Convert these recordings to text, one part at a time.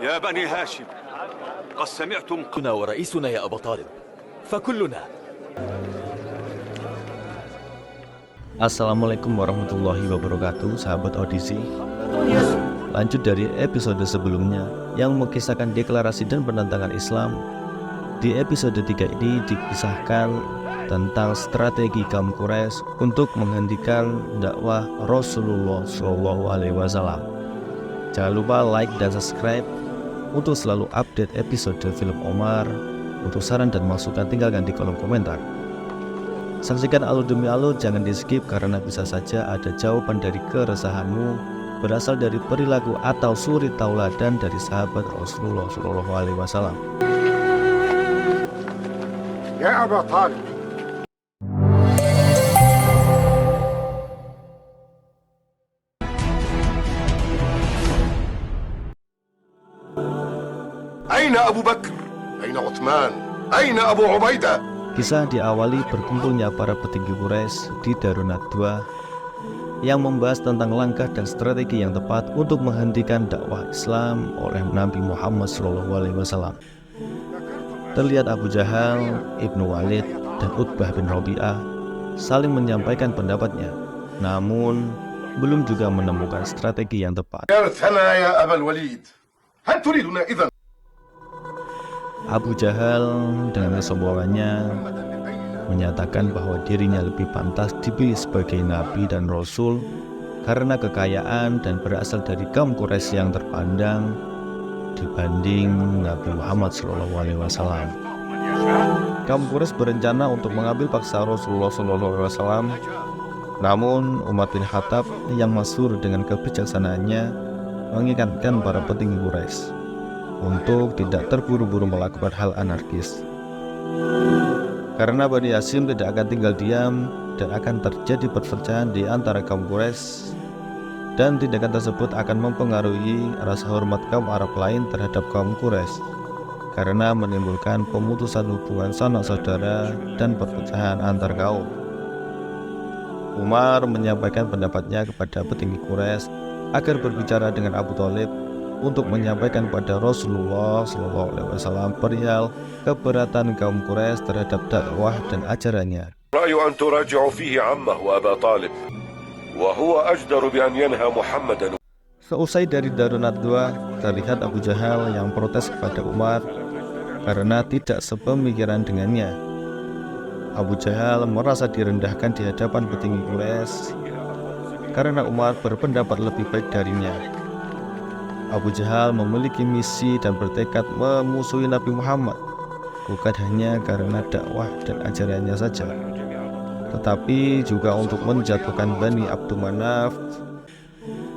يا بني هاشم قد سمعتم كنا ورئيسنا يا أبا طالب فكلنا. Assalamualaikum warahmatullahi wabarakatuh, sahabat audisi. Lanjut dari episode sebelumnya yang mengisahkan deklarasi dan penentangan Islam. Di episode 3 ini dikisahkan tentang strategi kaum Quraisy untuk menghentikan dakwah Rasulullah SAW. Jangan lupa like dan subscribe untuk selalu update episode film Omar. Untuk saran dan masukan tinggalkan di kolom komentar. Saksikan alur demi alur, jangan di skip karena bisa saja ada jawaban dari keresahanmu berasal dari perilaku atau suri tauladan dari sahabat Rasulullah SAW. Ya Aba Talib, Aina Abu Bakr? Aina Uthman? Aina Abu Ubaidah? Kisah diawali berkumpulnya para petinggi Quraisy di Darun Nadwa yang membahas tentang langkah dan strategi yang tepat untuk menghentikan dakwah Islam oleh Nabi Muhammad SAW. Terlihat Abu Jahal, Ibnu Walid, dan Utbah bin Rabi'ah saling menyampaikan pendapatnya, namun belum juga menemukan strategi yang tepat. Ya Abul Walid, hal turiduna idzan? Abu Jahal dengan kesombongannya menyatakan bahwa dirinya lebih pantas dipilih sebagai nabi dan rasul karena kekayaan dan berasal dari kaum Quraisy yang terpandang dibanding Nabi Muhammad SAW. Kaum Quraisy berencana untuk mengambil paksa Rasulullah SAW, namun Umar bin Khattab yang masyhur dengan kebijaksanaannya mengingatkan para petinggi Quraisy untuk tidak terburu-buru melakukan hal anarkis. Karena Bani Hashim tidak akan tinggal diam dan akan terjadi perpecahan di antara kaum Quraisy, dan tindakan tersebut akan mempengaruhi rasa hormat kaum Arab lain terhadap kaum Quraisy karena menimbulkan pemutusan hubungan sanak saudara dan perpecahan antar kaum. Umar menyampaikan pendapatnya kepada petinggi Quraisy agar berbicara dengan Abu Thalib untuk menyampaikan pada Rasulullah SAW perihal keberatan kaum Quraisy terhadap dakwah dan ajarannya. رأي أن تراجع فيه عمه وأبا طالب وهو أجدر بأن ينهى محمدا. Seusai dari Darun Nadwa, terlihat Abu Jahal yang protes kepada Umar karena tidak sepemikiran dengannya. Abu Jahal merasa direndahkan di hadapan petinggi Quraisy karena Umar berpendapat lebih baik darinya. Abu Jahal memiliki misi dan bertekad memusuhi Nabi Muhammad, bukan hanya karena dakwah dan ajarannya saja, tetapi juga untuk menjatuhkan Bani Abdul Manaf,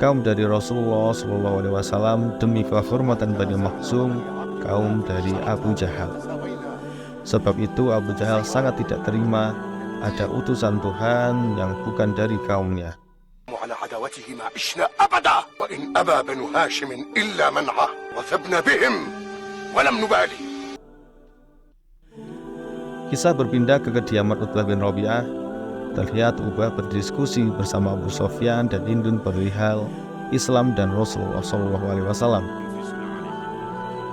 kaum dari Rasulullah SAW, demi kehormatan Bani Makhzum, kaum dari Abu Jahal. Sebab itu Abu Jahal sangat tidak terima ada utusan Tuhan yang bukan dari kaumnya. على عداوته ما عشنا أبدا وإن أبى بنو هاشم إلا منعه وثبنا بهم ولم نبالي. Kisah berpindah ke kediaman Utbah bin Rabi'ah. Terlihat Utbah berdiskusi bersama Abu Sofyan dan Hindun perihal Islam dan Rasulullah SAW.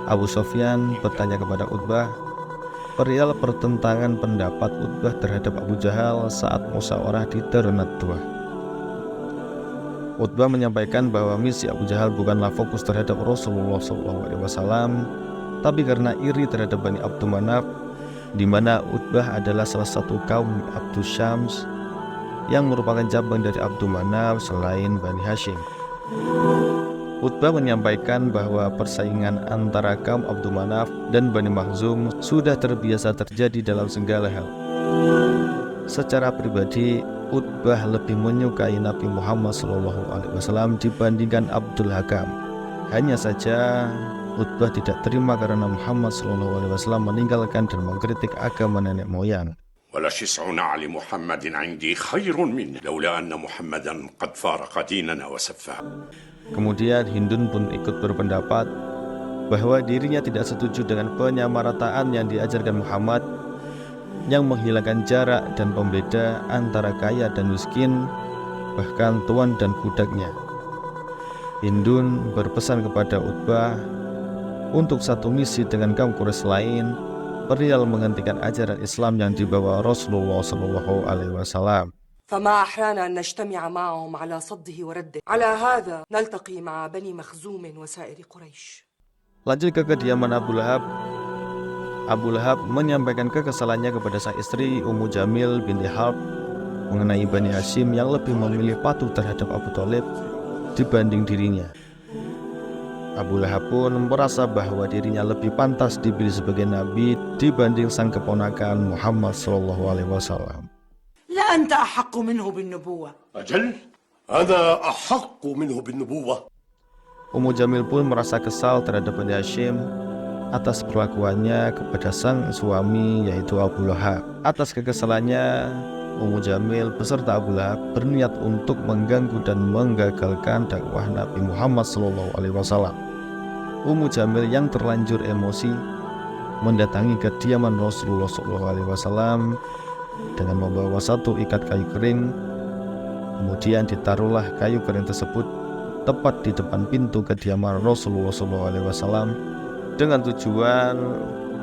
Abu Sofyan bertanya kepada Utbah perihal pertentangan pendapat Utbah terhadap Abu Jahal saat musyawarah di Darun Nadwa. Utbah menyampaikan bahwa misi Abu Jahal bukanlah fokus terhadap Rasulullah SAW, tapi karena iri terhadap Bani Abdul Manaf, di mana Utbah adalah salah satu kaum Abdus Syams yang merupakan cabang dari Abdul Manaf selain Bani Hashim. Utbah menyampaikan bahwa persaingan antara kaum Abdul Manaf dan Bani Makhzum sudah terbiasa terjadi dalam segala hal. Secara pribadi, Utbah lebih menyukai Nabi Muhammad SAW dibandingkan Abdul Hakam. Hanya saja Utbah tidak terima karena Muhammad SAW meninggalkan dan mengkritik agama nenek moyang. ولا شسع نعل محمد عندي خير منه لولا أن محمدا قد فارق ديننا وسفه. Kemudian Hindun pun ikut berpendapat bahwa dirinya tidak setuju dengan penyamarataan yang diajarkan Muhammad yang menghilangkan jarak dan pembeda antara kaya dan miskin bahkan tuan dan budaknya. Hindun berpesan kepada Utbah untuk satu misi dengan kaum Quraisy lain, perihal menghentikan ajaran Islam yang dibawa Rasulullah SAW. فما أحرانا أن نجتمع معهم على صده ورده على هذا نلتقي مع بني مخزوم وسائر قريش. Lanjut ke kediaman Abu Lahab. Abu Lahab menyampaikan kekesalannya kepada sang istri Ummu Jamil binti Harb mengenai Bani Hashim yang lebih memilih patuh terhadap Abu Thalib dibanding dirinya. Abu Lahab pun merasa bahwa dirinya lebih pantas dipilih sebagai nabi dibanding sang keponakan Muhammad SAW. لا أنت أحق منه بالنبوة. أجل أنا أحق منه بالنبوة. Ummu Jamil pun merasa kesal terhadap Bani Hashim atas perlakuannya kepada sang suami yaitu Abu Lahab. Atas kekesalannya, Ummu Jamil beserta Abu Lahab berniat untuk mengganggu dan menggagalkan dakwah Nabi Muhammad SAW. Ummu Jamil yang terlanjur emosi mendatangi kediaman Rasulullah SAW dengan membawa satu ikat kayu kering. Kemudian ditaruhlah kayu kering tersebut tepat di depan pintu kediaman Rasulullah SAW dengan tujuan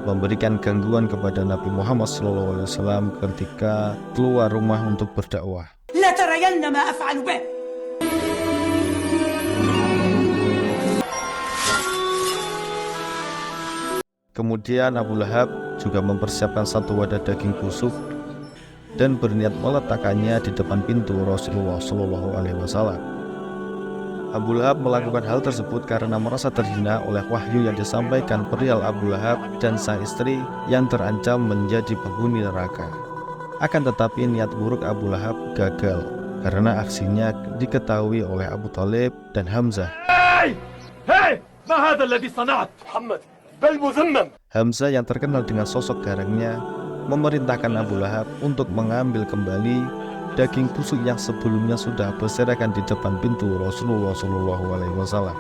memberikan gangguan kepada Nabi Muhammad SAW ketika keluar rumah untuk berdakwah. لا ترين ما أفعل به. Kemudian Abu Lahab juga mempersiapkan satu wadah daging busuk dan berniat meletakkannya di depan pintu Rasulullah SAW. Abu Lahab melakukan hal tersebut karena merasa terhina oleh wahyu yang disampaikan perihal Abu Lahab dan sang istri yang terancam menjadi penghuni neraka. Akan tetapi niat buruk Abu Lahab gagal karena aksinya diketahui oleh Abu Thalib dan Hamzah. Hei! Ma hadha alladhi sana'at? محمد بل مذمم. Hamzah yang terkenal dengan sosok garangnya memerintahkan Abu Lahab untuk mengambil kembali daging busuk yang sebelumnya sudah berserakan di depan pintu Rasulullah SAW.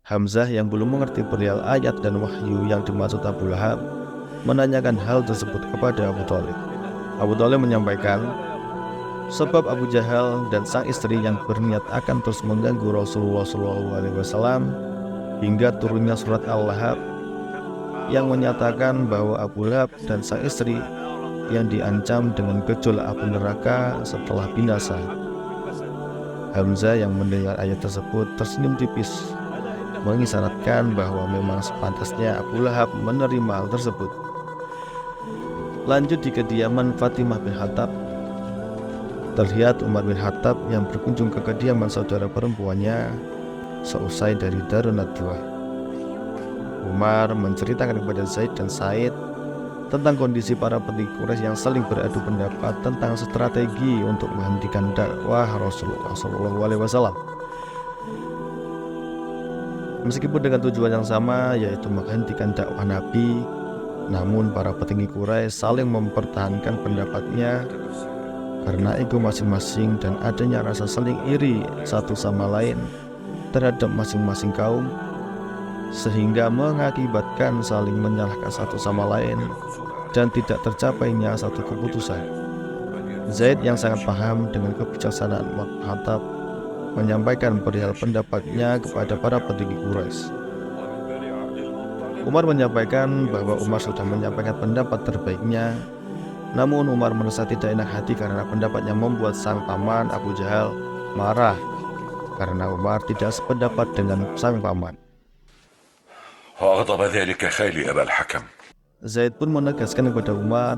Hamzah yang belum mengerti perihal ayat dan wahyu yang dimaksud Abu Lahab menanyakan hal tersebut kepada Abu Thalib. Abu Thalib menyampaikan, sebab Abu Jahal dan sang istri yang berniat akan terus mengganggu Rasulullah SAW hingga turunnya surat Al-Lahab yang menyatakan bahwa Abu Lahab dan sang istri yang diancam dengan gejolak api neraka setelah binasa. Hamzah yang mendengar ayat tersebut tersenyum tipis, mengisyaratkan bahwa memang sepantasnya Abu Lahab menerima hal tersebut. Lanjut di kediaman Fatimah bin Khattab. Terlihat Umar bin Khattab yang berkunjung ke kediaman saudara perempuannya seusai dari Darun Nadwah. Umar menceritakan kepada Zaid dan Said tentang kondisi para petinggi Quraisy yang saling beradu pendapat tentang strategi untuk menghentikan dakwah Rasulullah SAW. Meskipun dengan tujuan yang sama, yaitu menghentikan dakwah Nabi, namun para petinggi Quraisy saling mempertahankan pendapatnya karena ego masing-masing dan adanya rasa saling iri satu sama lain terhadap masing-masing kaum, sehingga mengakibatkan saling menyalahkan satu sama lain dan tidak tercapainya satu keputusan. Zaid yang sangat paham dengan kebijaksanaan Umar bin Khattab menyampaikan perihal pendapatnya kepada para petinggi Quraisy. Umar menyampaikan bahwa Umar sudah menyampaikan pendapat terbaiknya, namun Umar merasa tidak enak hati karena pendapatnya membuat sang paman Abu Jahal marah karena Umar tidak sependapat dengan sang paman. وأغضب ذلك خالي أبا الحكم. Zaid pun menegaskan kepada Umar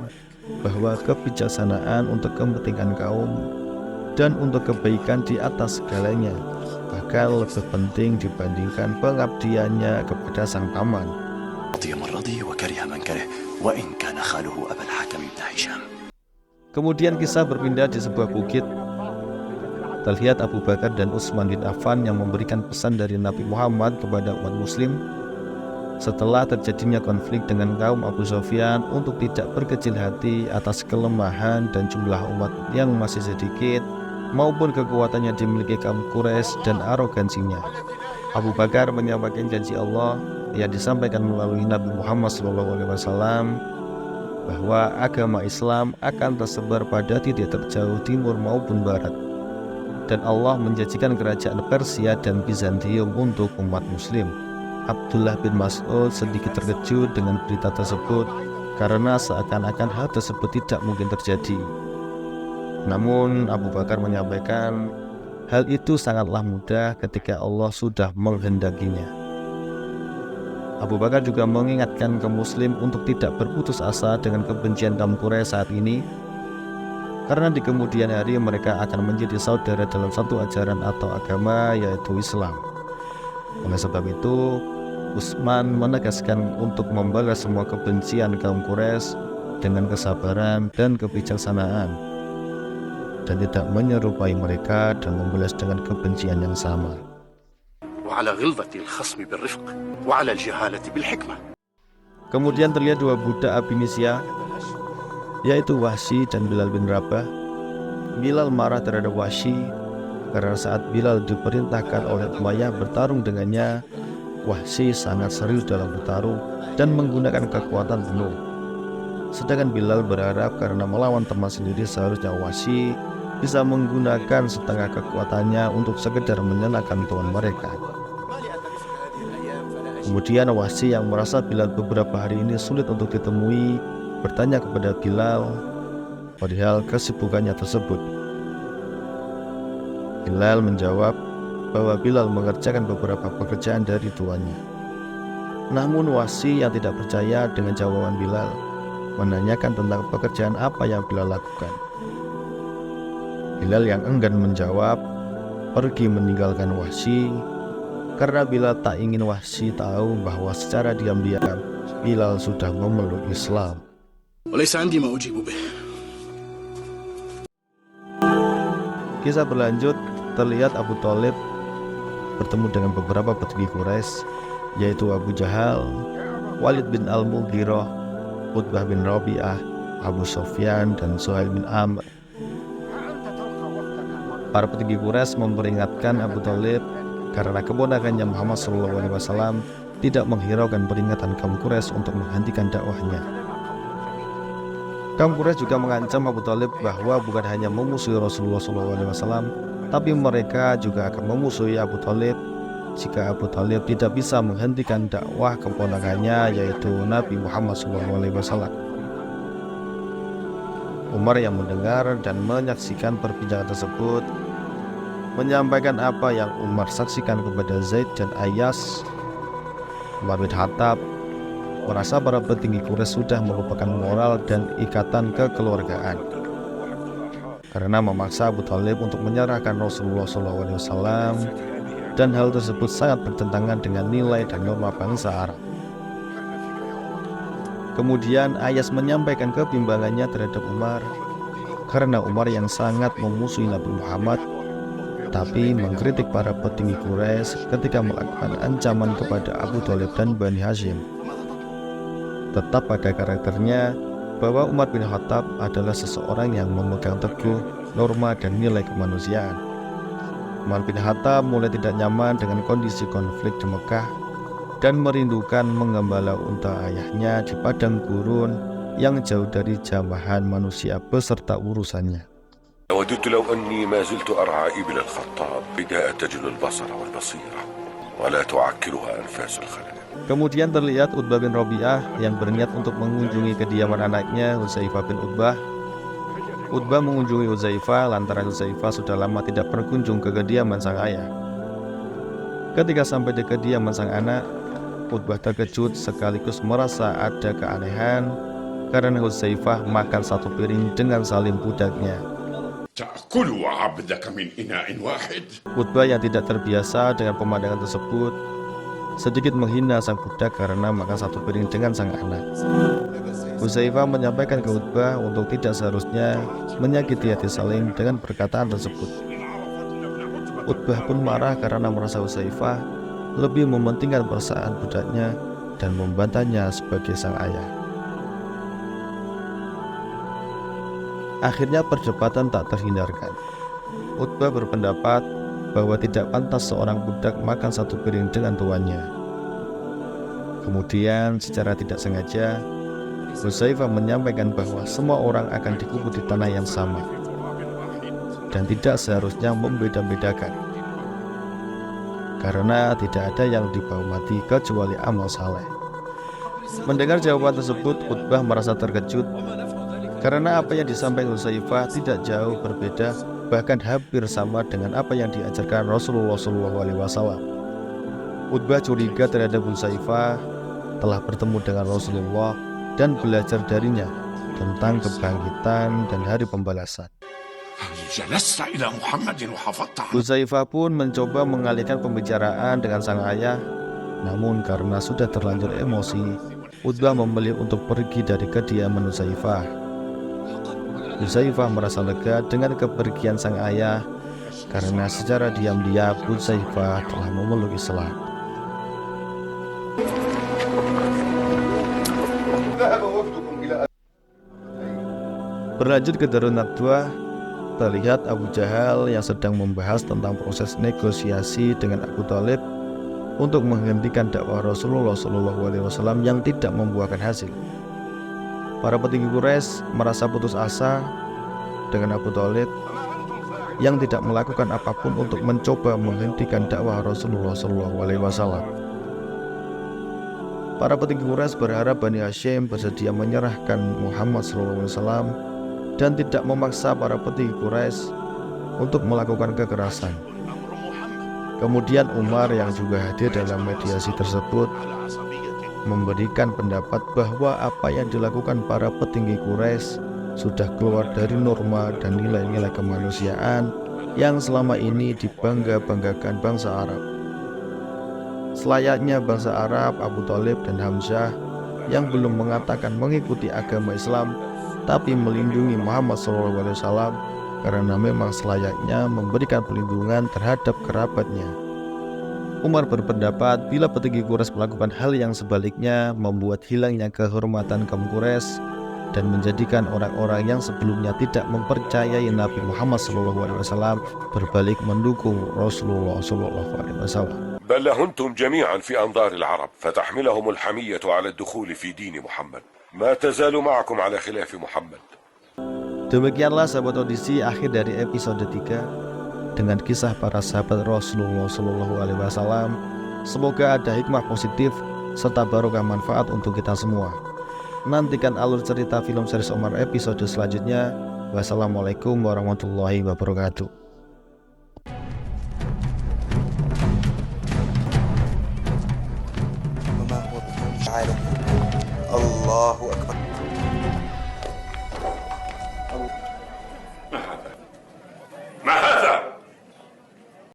bahwa kebijaksanaan untuk kepentingan kaum dan untuk kebaikan di atas segalanya bahkan lebih penting dibandingkan pengabdiannya kepada sang paman. رضي من رضي وكره من كره وإن كان خاله أبا الحكم بن هشام. Kemudian kisah berpindah di sebuah bukit. Terlihat Abu Bakar dan Utsman bin Affan yang memberikan pesan dari Nabi Muhammad kepada umat muslim setelah terjadinya konflik dengan kaum Abu Sufyan untuk tidak berkecil hati atas kelemahan dan jumlah umat yang masih sedikit maupun kekuatan yang dimiliki kaum Quraisy dan arogansinya. Abu Bakar menyampaikan janji Allah yang disampaikan melalui Nabi Muhammad SAW bahwa agama Islam akan tersebar pada titik terjauh timur maupun barat, dan Allah menjanjikan kerajaan Persia dan Bizantium untuk umat muslim. Abdullah bin Mas'ud sedikit terkejut dengan berita tersebut karena seakan-akan hal tersebut tidak mungkin terjadi. Namun Abu Bakar menyampaikan hal itu sangatlah mudah ketika Allah sudah menghendakinya. Abu Bakar juga mengingatkan kaum muslim untuk tidak berputus asa dengan kebencian kaum Quraisy saat ini, karena di kemudian hari mereka akan menjadi saudara dalam satu ajaran atau agama, yaitu Islam. Oleh sebab itu, Utsman menegaskan untuk membalas semua kebencian kaum Quraisy dengan kesabaran dan kebijaksanaan, dan tidak menyerupai mereka dan membalas dengan kebencian yang sama. وعلى غلظة الخصم بالرفق وعلى الجهالة بالحكمة. Kemudian terlihat dua budak Abinisia, yaitu Wahsy dan Bilal bin Rabah. Bilal marah terhadap Wahsy karena saat Bilal diperintahkan oleh Umayyah bertarung dengannya, Wahsy sangat serius dalam bertarung dan menggunakan kekuatan penuh. Sedangkan Bilal berharap karena melawan teman sendiri seharusnya Wahsy bisa menggunakan setengah kekuatannya untuk sekedar menyenangkan tuan mereka. Kemudian Wahsy yang merasa Bilal beberapa hari ini sulit untuk ditemui bertanya kepada Bilal perihal kesibukannya tersebut. Bilal menjawab bahwa Bilal mengerjakan beberapa pekerjaan dari tuannya. Namun Wahsy yang tidak percaya dengan jawaban Bilal menanyakan tentang pekerjaan apa yang Bilal lakukan. Bilal yang enggan menjawab pergi meninggalkan Wahsy karena Bilal tak ingin Wahsy tahu bahwa secara diam-diam Bilal sudah memeluk Islam. وليس عندي ما أجيب به. Kisah berlanjut, terlihat Abu Thalib bertemu dengan beberapa petinggi Quraisy, yaitu Abu Jahal, Walid bin Al-Mughirah, Utbah bin Rabi'ah, Abu Sufyan, dan Suhail bin Amr. Para petinggi Quraisy memperingatkan Abu Thalib karena keponakannya Muhammad SAW tidak menghiraukan peringatan kaum Quraisy untuk menghentikan dakwahnya. Kaum Quraisy juga mengancam Abu Thalib bahwa bukan hanya memusuhi Rasulullah SAW, tapi mereka juga akan memusuhi Abu Thalib jika Abu Thalib tidak bisa menghentikan dakwah keponakannya, yaitu Nabi Muhammad SAW. Umar yang mendengar dan menyaksikan perbincangan tersebut menyampaikan apa yang Umar saksikan kepada Zaid dan Ayyas. Umar bin Khattab merasa para petinggi Quraisy sudah melupakan moral dan ikatan kekeluargaan karena memaksa Abu Thalib untuk menyerahkan Rasulullah SAW, dan hal tersebut sangat bertentangan dengan nilai dan norma bangsa Arab. Kemudian Ayyas menyampaikan kebimbangannya terhadap Umar karena Umar yang sangat memusuhi Nabi Muhammad tapi mengkritik para petinggi Quraisy ketika melakukan ancaman kepada Abu Thalib dan Bani Hashim. Tetap pada karakternya bahwa Umar bin Khattab adalah seseorang yang memegang teguh norma dan nilai kemanusiaan. Umar bin Khattab mulai tidak nyaman dengan kondisi konflik di Mekah dan merindukan menggembala unta ayahnya di padang gurun yang jauh dari jamahan manusia beserta urusannya. وددت لو أني ما زلت أرعى إبل الخطاب بداء تجل البصر والبصيرة ولا تعكرها أنفاس الخلق. Kemudian terlihat Utbah bin Rabi'ah yang berniat untuk mengunjungi kediaman anaknya Hudzaifah bin Utbah. Utbah mengunjungi Hudzaifah lantaran Hudzaifah sudah lama tidak berkunjung ke kediaman sang ayah. Ketika sampai di kediaman sang anak, Utbah terkejut sekaligus merasa ada keanehan karena Hudzaifah makan satu piring dengan salim budaknya. تأكل عبدك من إناء واحد. Utbah yang tidak terbiasa dengan pemandangan tersebut sedikit menghina sang budak karena makan satu piring dengan sang anak. Hudzaifah menyampaikan ke Utbah untuk tidak seharusnya menyakiti hati Salim dengan perkataan tersebut. Utbah pun marah karena merasa Hudzaifah lebih mementingkan perasaan budaknya dan membantahnya sebagai sang ayah. Akhirnya perdebatan tak terhindarkan. Utbah berpendapat bahwa tidak pantas seorang budak makan satu piring dengan tuannya. Kemudian secara tidak sengaja, Hudzaifah menyampaikan bahwa semua orang akan dikubur di tanah yang sama dan tidak seharusnya membeda-bedakan, karena tidak ada yang dibawa mati kecuali amal saleh. Mendengar jawaban tersebut, Utbah merasa terkejut karena apa yang disampaikan Hudzaifah tidak jauh berbeda, bahkan hampir sama dengan apa yang diajarkan Rasulullah SAW. Utbah curiga terhadap Hudzaifah telah bertemu dengan Rasulullah dan belajar darinya tentang kebangkitan dan hari pembalasan. Hudzaifah pun mencoba mengalihkan pembicaraan dengan sang ayah, namun karena sudah terlanjur emosi, Utbah memilih untuk pergi dari kediaman Hudzaifah. Hudzaifah merasa lega dengan kepergian sang ayah karena secara diam-diam Hudzaifah telah memeluk Islam. Berlanjut ke Darun Nadwah, terlihat Abu Jahal yang sedang membahas tentang proses negosiasi dengan Abu Thalib untuk menghentikan dakwah Rasulullah SAW yang tidak membuahkan hasil. Para petinggi Quraisy merasa putus asa dengan Abu Thalib yang tidak melakukan apapun untuk mencoba menghentikan dakwah Rasulullah SAW. Para petinggi Quraisy berharap Bani Hashim bersedia menyerahkan Muhammad SAW dan tidak memaksa para petinggi Quraisy untuk melakukan kekerasan. Kemudian Umar yang juga hadir dalam mediasi tersebut memberikan pendapat bahwa apa yang dilakukan para petinggi Quraisy sudah keluar dari norma dan nilai-nilai kemanusiaan yang selama ini dibangga-banggakan bangsa Arab. Selayaknya bangsa Arab, Abu Thalib dan Hamzah yang belum mengatakan mengikuti agama Islam tapi melindungi Muhammad SAW karena memang selayaknya memberikan perlindungan terhadap kerabatnya. Umar berpendapat bila petinggi Quraisy melakukan hal yang sebaliknya membuat hilangnya kehormatan kaum Quraisy dan menjadikan orang-orang yang sebelumnya tidak mempercayai Nabi Muhammad SAW berbalik mendukung Rasulullah SAW. بل هنتم جميعا في أنظار العرب فتحملهم الحمية على الدخول في دين محمد ما تزال معكم على خلاف محمد. Demikianlah sahabat audisi akhir dari episode 3 dengan kisah para sahabat Rasulullah SAW. Semoga ada hikmah positif serta barokah manfaat untuk kita semua. Nantikan alur cerita film series Omar episode selanjutnya. Wassalamualaikum warahmatullahi wabarakatuh. الله أكبر